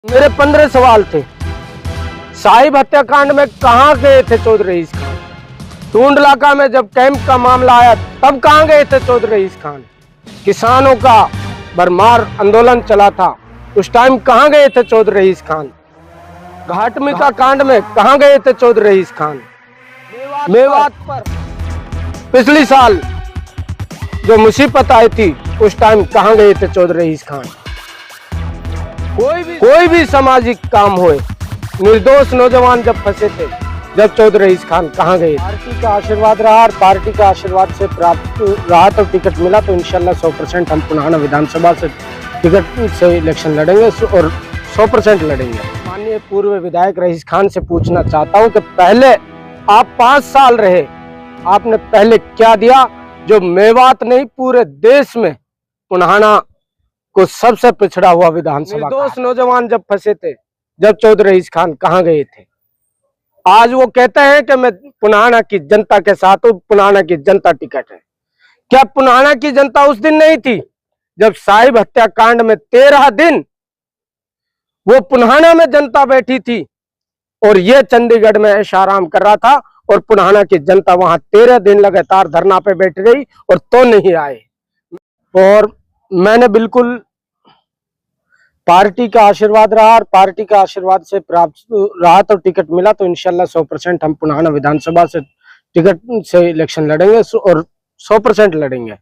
मेरे 15 सवाल थे। साहिब हत्याकांड में कहां गए थे चौधरी रईस खान? टूंडलाका में जब कैंप का मामला आया तब कहां गए थे चौधरी रईस खान? किसानों का भरमार आंदोलन चला था, उस टाइम कहां गए थे चौधरी रईस खान? घाटमिका कांड में कहां गए थे चौधरी रईस खान? मेवात पर पिछली साल जो मुसीबत आई थी उस टाइम कहां गए थे चौधरी रईस खान? कोई भी सामाजिक काम होए, निर्दोष नौजवान जब फंसे थे, जब चौधरी रईस खान कहां गए? पार्टी का आशीर्वाद रहा और पार्टी का आशीर्वाद से प्राप्त रहा तो टिकट मिला तो इंशाल्लाह 100% हम पुनः विधानसभा से टिकट से इलेक्शन लड़ेंगे और 100% लड़ेंगे। माननीय पूर्व विधायक रईस खान से पूछना चाहता हूं कि पहले आप 5 साल रहे, आपने पहले क्या दिया जो मेवात नहीं पूरे देश में पुनः को सबसे पिछड़ा हुआ विधानसभा? निर्दोष नौजवान जब फंसे थे, जब चौधरी रईस खान कहां गए थे? आज वो कहते हैं कि मैं पुनाना की जनता के साथ हूं, पुनाना की जनता टिकट है। क्या पुनाना की जनता उस दिन नहीं थी जब साहिब हत्याकांड में 13 दिन वो पुनाना में जनता बैठी थी और ये चंडीगढ़ में ऐशाराम कर रहा था और पुनाना की जनता वहां 13 दिन लगातार धरना पे बैठ गई और तो नहीं आए। और मैंने बिल्कुल पार्टी का आशीर्वाद रहा और पार्टी का आशीर्वाद से प्राप्त रहा तो टिकट मिला तो इंशाल्लाह 100% हम पुनः विधानसभा से टिकट से इलेक्शन लड़ेंगे और 100% लड़ेंगे।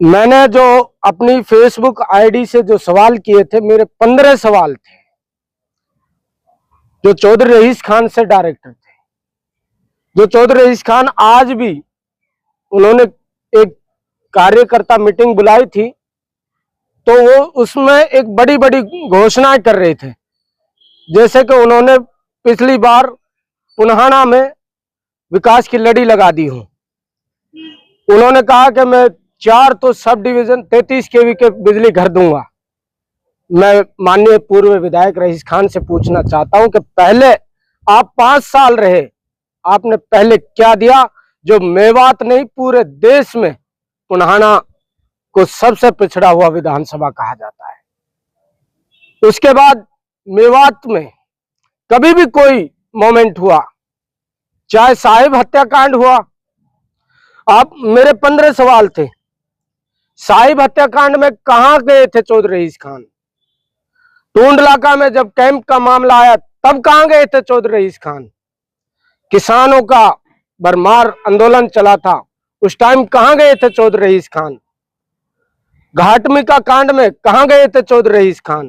मैंने जो अपनी फेसबुक आईडी से जो सवाल किए थे, मेरे 15 सवाल थे जो चौधरी रईस खान से डायरेक्टर थे। जो चौधरी रईस खान आज भी, उन्होंने एक कार्यकर्ता मीटिंग बुलाई थी तो वो उसमें एक बड़ी बड़ी घोषणाएं कर रहे थे, जैसे कि उन्होंने पिछली बार पुनहाना में विकास की लड़ी लगा दी हूं। उन्होंने कहा कि मैं 4 तो सब डिवीजन 33 केवी के बिजली घर दूंगा। मैं माननीय पूर्व विधायक रईस खान से पूछना चाहता हूं कि पहले आप 5 साल रहे, आपने पहले क्या दिया जो मेवात नहीं पूरे देश में पुनहाना को सबसे पिछड़ा हुआ विधानसभा कहा जाता है? उसके बाद मेवात में कभी भी कोई मोमेंट हुआ, चाहे साहिब हत्याकांड हुआ, आप मेरे 15 सवाल थे। साहिब हत्याकांड में कहां गए थे चौधरी रईस खान? टूंडलाका में जब कैंप का मामला आया तब कहां गए थे चौधरी रईस खान? किसानों का भरमार आंदोलन चला था, उस टाइम कहां गए थे चौधरी रईस खान? घाटमिका कांड में कहां गए थे चौधरी रईस खान?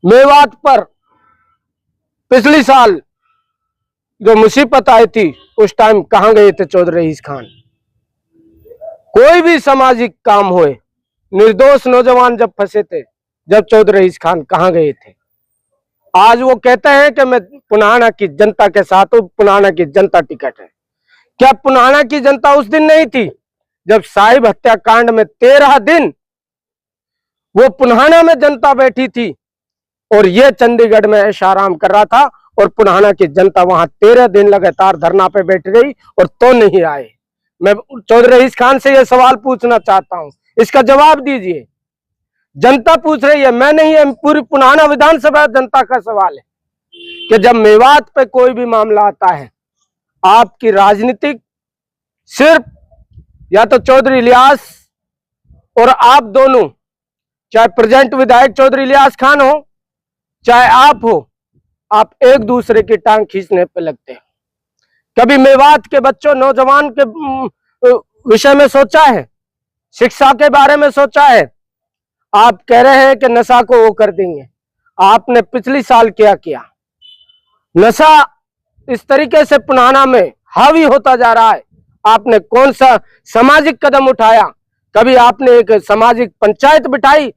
मेवात पर पिछली साल जो मुसीबत आई थी उस टाइम कहां गए थे चौधरी रईस खान? कोई भी सामाजिक काम होए, निर्दोष नौजवान जब फंसे थे, जब चौधरी रईस खान कहां गए थे? आज वो कहते हैं कि मैं पुनाना की जनता के साथ हूं, पुनाना की जनता टिकट है। क्या पुनाना की जनता उस दिन नहीं थी जब साहिब हत्याकांड में 13 दिन वो पुनहाना में जनता बैठी थी और ये चंडीगढ़ में ऐशाराम कर रहा था और पुनहाना की जनता वहां 13 दिन लगातार धरना पे बैठ गई और तो नहीं आए? मैं चौधरी रईस खान से यह सवाल पूछना चाहता हूं, इसका जवाब दीजिए। जनता पूछ रही है, मैं नहीं, है पूरी पुनहाना विधानसभा जनता का सवाल है कि जब मेवात पे कोई भी मामला आता है, आपकी राजनीतिक सिर्फ या तो चौधरी इलियास और आप दोनों, चाहे प्रेजेंट विधायक चौधरी इलियास खान हो चाहे आप हो, आप एक दूसरे की टांग खींचने पे लगते हैं। कभी मेवात के बच्चों, नौजवान के विषय में सोचा है? शिक्षा के बारे में सोचा है? आप कह रहे हैं कि नशा को वो कर देंगे, आपने पिछली साल क्या किया? नशा इस तरीके से पुनहाना में हावी होता जा रहा है, आपने कौन सा सामाजिक कदम उठाया? कभी आपने एक सामाजिक पंचायत बिठाई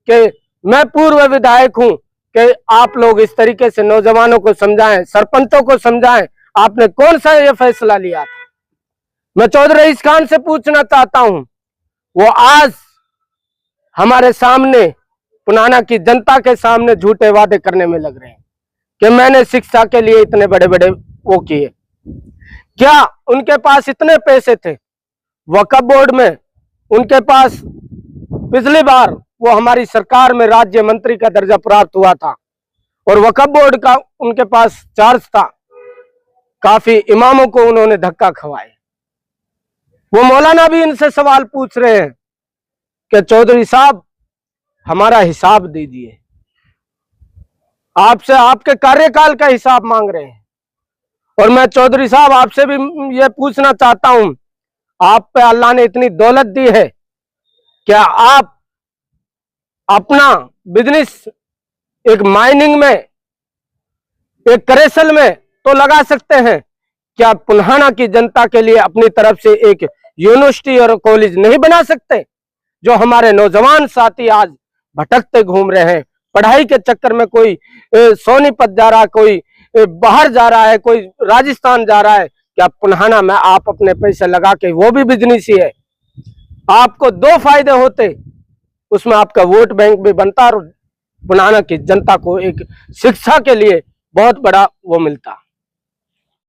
कि मैं पूर्व विधायक हूं कि आप लोग इस तरीके से नौजवानों को समझाएं, सरपंचों को समझाएं? आपने कौन सा ये फैसला लिया था? मैं चौधरी रईस खान से पूछना चाहता हूं, वो आज हमारे सामने, पुनाना की जनता के सामने झूठे वादे करने में लग रहे हैं कि मैंने शिक्षा के लिए इतने बड़े बड़े वो किए। क्या उनके पास इतने पैसे थे? वक्फ बोर्ड में उनके पास पिछली बार वो हमारी सरकार में राज्य मंत्री का दर्जा प्राप्त हुआ था और वक्फ बोर्ड का उनके पास चार्ज था। काफी इमामों को उन्होंने धक्का खवाए। वो मौलाना भी इनसे सवाल पूछ रहे हैं कि चौधरी साहब हमारा हिसाब दीजिए, आपसे आपके कार्यकाल का हिसाब मांग रहे हैं। और मैं चौधरी साहब आपसे भी ये पूछना चाहता हूं, आप पे अल्लाह ने इतनी दौलत दी है, क्या आप अपना बिजनेस एक माइनिंग में, एक करेसल में तो लगा सकते हैं, क्या पुल्हाना की जनता के लिए अपनी तरफ से एक यूनिवर्सिटी और कॉलेज नहीं बना सकते? जो हमारे नौजवान साथी आज भटकते घूम रहे हैं, पढ़ाई के चक्कर में कोई सोनीपत जा रहा है, कोई बाहर जा रहा है, कोई राजस्थान जा रहा है, क्या पुल्हाना में आप अपने पैसे लगा के, वो भी बिजनेस ही है, आपको दो फायदे होते, उसमें आपका वोट बैंक भी बनता और पुल्हाना की जनता को एक शिक्षा के लिए बहुत बड़ा वो मिलता।